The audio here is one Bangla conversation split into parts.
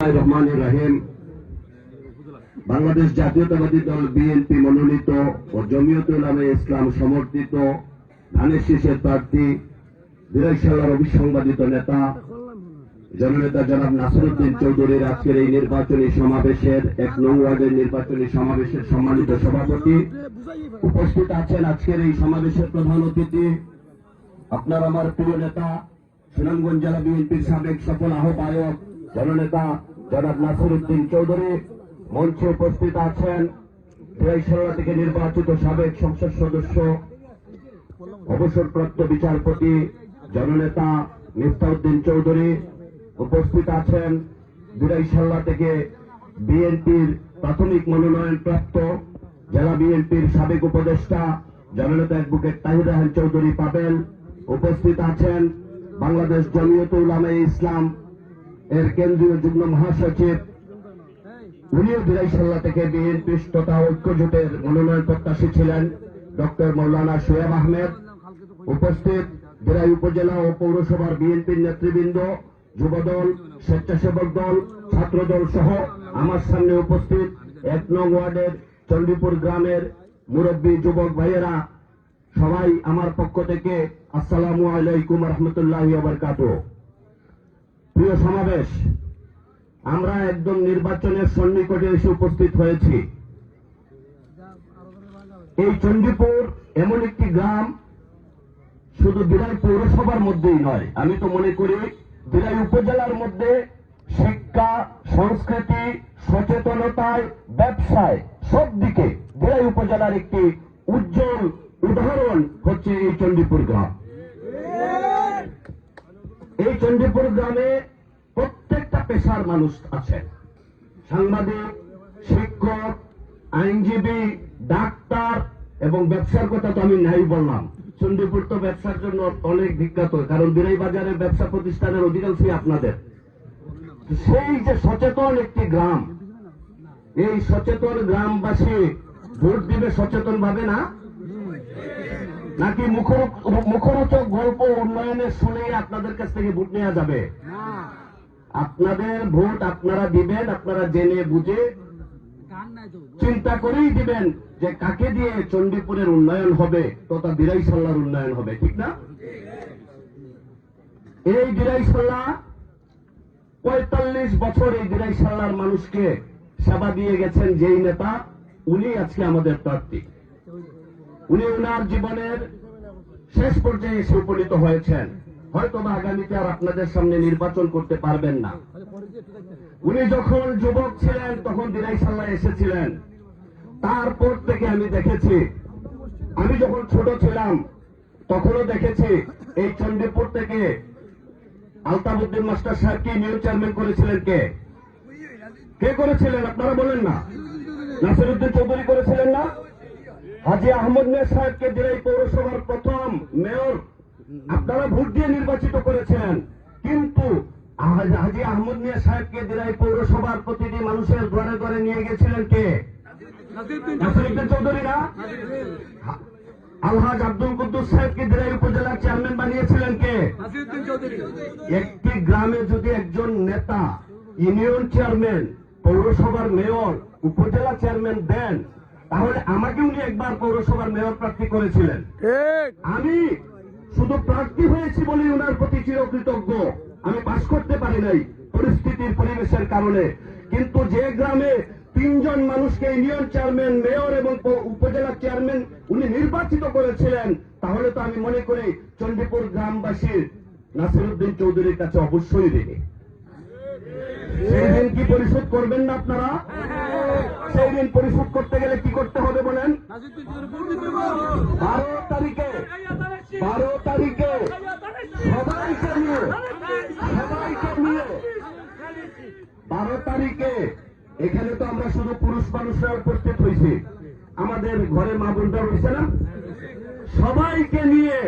রহমানুর রহিম। বাংলাদেশ জাতীয়তাবাদী দল বিএনপি মনোনীত ও জমিয়তুল উলামায়ে ইসলাম সমর্থিত ধানের শীষের প্রার্থী বিরাইশালার অবিসংবাদিত নেতা জননেতা জনাব নাসিরউদ্দিন চৌধুরীর আজকের এই নির্বাচনী সমাবেশের ১ নং ওয়ার্ডের নির্বাচনী সমাবেশের সম্মানিত সভাপতি, উপস্থিত আছেন আজকের এই সমাবেশের প্রধান অতিথি আপনার আমার প্রিয় নেতা সুনামগঞ্জ জেলা বিএনপির সাবেক সফল আহ্বায়ক জননেতা জনাব নাসিরউদ্দিন চৌধুরী। মঞ্চে উপস্থিত আছেন বিরাইশালা থেকে নির্বাচিত সাবেক সংসদ সদস্য অবসরপ্রাপ্ত বিচারপতি জননেতা মিফতাউদ্দিন চৌধুরী। উপস্থিত আছেন বিরাইশালা থেকে বিএনপির প্রাথমিক মনোনয়ন প্রাপ্ত জেলা বিএনপির সাবেক উপদেষ্টা জননেতা অ্যাডভোকেট তাহির রায়হান চৌধুরী পাবেল। উপস্থিত আছেন বাংলাদেশ জমিয়তুল উলামায়ে ইসলাম এর কেন্দ্রীয় যুগ্ম মহাসচিব, উনিও বিরাইশালা থেকে বিএনপি তথা ঐক্য জোটের মনোনয়ন প্রত্যাশী ছিলেন ডক্টর মৌলানা শোয়েব আহমেদ। উপস্থিত বিরাই উপজেলা ও পৌরসভার বিএনপির নেতৃবৃন্দ, যুবদল, স্বেচ্ছাসেবক দল, ছাত্রদল সহ আমার সামনে উপস্থিত ১ নং ওয়ার্ডের চণ্ডীপুর গ্রামের মুরব্বী যুবক ভাইয়েরা, সবাই আমার পক্ষ থেকে আসসালামু আলাইকুম রহমতুল্লাহি ওয়া বারাকাতুহু। প্রিয় সমাবেশ, আমরা একদম নির্বাচনের সন্নিকটে এসে উপস্থিত হয়েছি। এই চণ্ডীপুর এমন একটি গ্রাম শুধু বিরাই পৌরসভার মধ্যেই নয়, আমি তো মনে করি বিরাই উপজেলার মধ্যে শিক্ষা, সংস্কৃতি, সচেতনতায়, ব্যবসায় সব দিকে বিরাই উপজেলার একটি উজ্জ্বল উদাহরণ হচ্ছে এই চণ্ডীপুর গ্রাম। এই চণ্ডীপুর গ্রামে প্রত্যেকটা পেশার মানুষ আছেন, সাংবাদিক, শিক্ষক, আইনজীবী, ডাক্তার এবং ব্যবসার কথা তো আমি নাই বললাম। চণ্ডীপুর তো ব্যবসার জন্য অনেক বিখ্যাত, কারণ বিরাই বাজারের ব্যবসা প্রতিষ্ঠানের অধিকাংশই আপনাদের। সেই যে সচেতন একটি গ্রাম, এই সচেতন গ্রামবাসী ভোট দিবে সচেতন ভাবে না, নাকি মুখরোচক গল্প উন্নয়নের শুনে আপনাদের কাছ থেকে ভোট নেওয়া যাবে? আপনাদের ভোট আপনারা দিবেন, আপনারা জেনে বুঝে চিন্তা করেই দিবেন যে কাকে দিয়ে চণ্ডীপুরের উন্নয়ন হবে তথা বিরাইশালার উন্নয়ন হবে, ঠিক না? এই বিরাইশালা ৪৫ বছর এই বিরাইশালার মানুষকে সেবা দিয়ে গেছেন যেই নেতা, উনি আজকে আমাদের প্রার্থী। উনি ওনার জীবনের শেষ পর্যায়ে এসে উপনীত হয়েছেন। হয়তো বা আগামীতে আর আপনাদের সামনে নির্বাচন করতে পারবেন না। উনি যখন যুবক ছিলেন তখন বিরাইশালায় এসেছিলেন। তারপর থেকে আমি দেখেছি, আমি যখন ছোট ছিলাম তখনও দেখেছি এই চণ্ডীপুর থেকে আলতাফউদ্দিন মাস্টার সাহেবকে ইউনিয়ন চেয়ারম্যান করেছিলেন কে করেছিলেন আপনারা বলেন না? নাসিরউদ্দিন চৌধুরী করেছিলেন না? হাজী আহমদ মিয়া সাহেবকে বিরাই পৌরসভার প্রথম মেয়র আপনারা ভোট দিয়ে নির্বাচিত করেছেন। কিন্তু হাজী আহমদ মিয়া সাহেবকে বিরাই পৌরসভার প্রতিটি মানুষের ঘরে ঘরে নিয়ে গেছিলেন কে? নাসিরউদ্দিন চৌধুরী না? আলহাজ আব্দুল কুদ্দুস সাহেবকে বিরাই উপজেলার চেয়ারম্যান বানিয়েছিলেন কে? একটি গ্রামে যদি একজন নেতা ইউনিয়ন চেয়ারম্যান, পৌরসভার মেয়র, উপজেলা চেয়ারম্যান দেন, তাহলে আমাকে উনি একবার পৌরসভার মেয়র প্রার্থী করেছিলেন। আমি শুধু প্রার্থী হয়েছি বলে ওনার প্রতি চিরকৃতজ্ঞ। আমি পাশ করতে পারি নাই পরিস্থিতির পরিবেশের কারণে, কিন্তু যে গ্রামে ৩ জন মানুষকে ইউনিয়ন চেয়ারম্যান, মেয়র এবং উপজেলা চেয়ারম্যান উনি নির্বাচিত করেছিলেন, তাহলে তো আমি মনে করি চণ্ডীপুর গ্রামবাসীর নাসিরউদ্দিন চৌধুরীর কাছে অবশ্যই ঋণী। সেই ঋণ কি পরিশোধ করবেন না আপনারা? সেই ঋণ পরিশোধ করতে গেলে কি করতে হবে বলেন? 12 তারিখে সবাইকে নিয়ে 12 তারিখে এখানে তো আমরা শুধু পুরুষ মানুষরা উপস্থিত হয়েছি, আমাদের ঘরে মা বোনরা রয়েছে না, সবাইকে নিয়ে।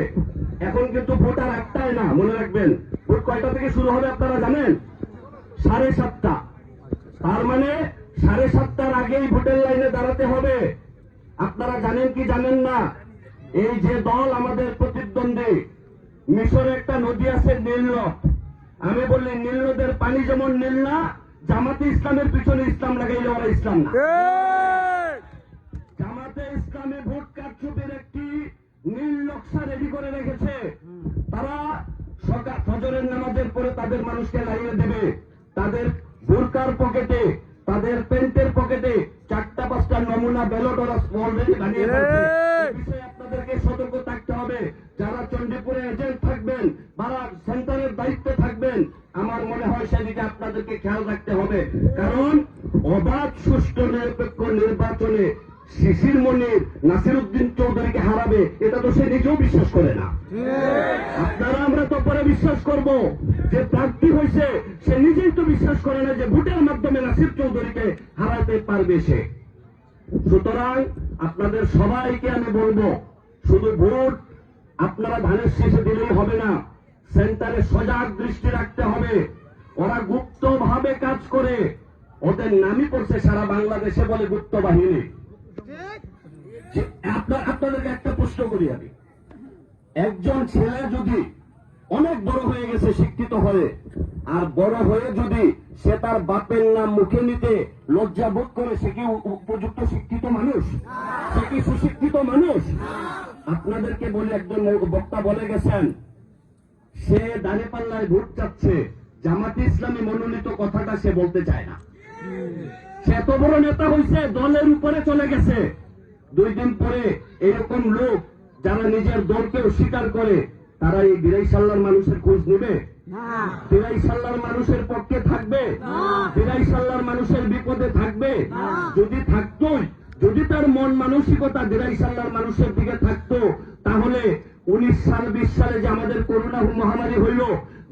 এখন কিন্তু ভোট আর একটাই না, মনে রাখবেন। ভোট কয়টা থেকে শুরু হবে আপনারা জানেন? 7:30। তার মানে 7:30টার আগেই ভোটের লাইনে দাঁড়াতে হবে। আপনারা জানেন কি জানেন না, এই যে দল আমাদের প্রতিদ্বন্দ্বী, মিশরে একটা নদী আছে নীল নদ, আমি বলি নীল নদের পানি যেমন নীল না, জামাতে ইসলামের পিছনে ইসলাম লাগাইলে ওরা ইসলাম না। জামাতে ইসলামে ভোট কারচুপির একটি নীল নকশা রেডি করে রেখেছে। তারা সকাল ফজরের নামাজের পরে তাদের মানুষকে লাইনে দেবে, তাদের বোরকার পকেটে, তাদের প্যান্টের পকেটে 4-5টা নমুনা ব্যালট ওরা অলরেডি বানিয়ে ফেলছে। এই বিষয়ে আপনাদেরকে সতর্ক থাকতে হবে। যারা চণ্ডীপুরে এজেন্ট থাকবেন, যারা সেন্টারের দায়িত্বে থাকবেন, আমার মনে হয় সেদিকে আপনাদেরকে খেয়াল রাখতে হবে। কারণ অবাধ সুষ্ঠু নিরপেক্ষ নির্বাচনে শিশির মনির নাসিরউদ্দিন চৌধুরীকে হারাবে, এটা তো সে নিজেও বিশ্বাস করে না। আপনারা আমরা তো পরে বিশ্বাস করব যে প্রার্থী হয়েছে, সে নিজেই তো বিশ্বাস করে না যে ভোটের মাধ্যমে নাসির চৌধুরীকে হারাতে পারবে সে। সুতরাং আপনাদের সবাইকে আমি বলবো, শুধু ভোট আপনারা ধানের শীষে দিলেই হবে না, সেন্টারে সজাগ দৃষ্টি রাখতে হবে। ওরা গুপ্তভাবে কাজ করে, ওদের নামই পড়ছে সারা বাংলাদেশে বলে গুপ্ত বাহিনী। আপনাদেরকে একটা প্রশ্ন করি আমি, একজন ছেলে যদি অনেক বড় হয়ে গেছে শিক্ষিত হয়ে, আর বড় হয়ে যদি সে তার বাপের নাম মুখে নিতে লজ্জা বোধ করে, সে কি উপযুক্ত শিক্ষিত মানুষ? সে কি সুশিক্ষিত মানুষ? আপনাদেরকে বলে, একজন বক্তা বলে গেছেন, সে দাঁড়িপাল্লায় ভোট চাচ্ছে, জামাতে ইসলামী মনোনীত কথাটা সে বলতে চায় না। সে এত বড় নেতা হয়েছে, দলের উপরে চলে গেছে। 2 দিন পরে এরকম লোক যারা নিজের দলকেও স্বীকার করে, তারা এই দিরাইশাল্লার মানুষের খোঁজ নেবে? দিরাইশাল্লার মানুষের পক্ষে থাকবে? দিরাইশাল্লার মানুষের বিপদে থাকবে? যদি থাকতোই, যদি তার মন মানসিকতা দিরাইশাল্লার মানুষের দিকে থাকতো, তাহলে 19 সাল 20 সালে যে আমাদের করোনা মহামারী হইল,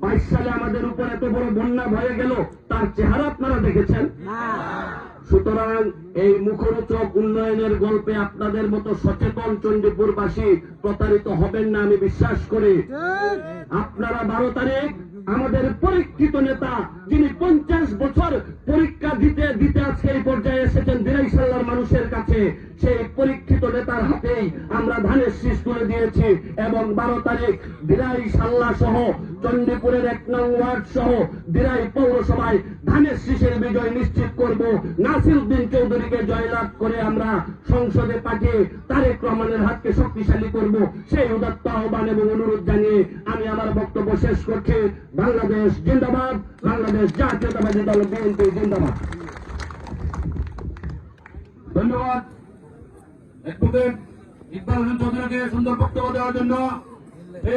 22 সালে আমাদের উপর এত বড় বন্যা হয়ে গেল, তার চেহারা আপনারা দেখেছেন? সুতরাং এই মুখরোচক উন্নয়নের গল্পে আপনাদের মতো সচেতন চণ্ডীপুরবাসী প্রতারিত হবেন না আমি বিশ্বাস করি। আপনারা 12 তারিখ আমাদের পরীক্ষিত নেতা, যিনি 50 বছর পরীক্ষা দিতে দিতে আজকে এই পর্যায়ে এসেছেন দিরাইশাল্লার মানুষের কাছে, সেই পরীক্ষিত নেতার হাতেই আমরা ধানের শীষ তুলে দিয়েছি। এবং 12 তারিখ দিরাইশাল্লা সহ চণ্ডীপুরের 1 নং ওয়ার্ড সহ দিরাই পৌরসভায় ধানের শীষের বিজয় নিশ্চিত করব। নাসিরউদ্দিন চৌধুরীকে জয়লাভ করে আমরা সংসদে পাঠিয়ে তারেক রহমানের হাতকে শক্তিশালী করব, সেই উদাত্ত আহ্বান এবং অনুরোধ জানিয়ে আমি আমার বক্তব্য শেষ করছি। বাংলাদেশ জিন্দাবাদ, বাংলাদেশ জাতীয়তাবাদী দল বিএনপি জিন্দাবাদ। ধন্যবাদ অ্যাডভোকেট ইকবাল হোসেন চৌধুরীকে সুন্দর বক্তব্য দেওয়ার জন্য।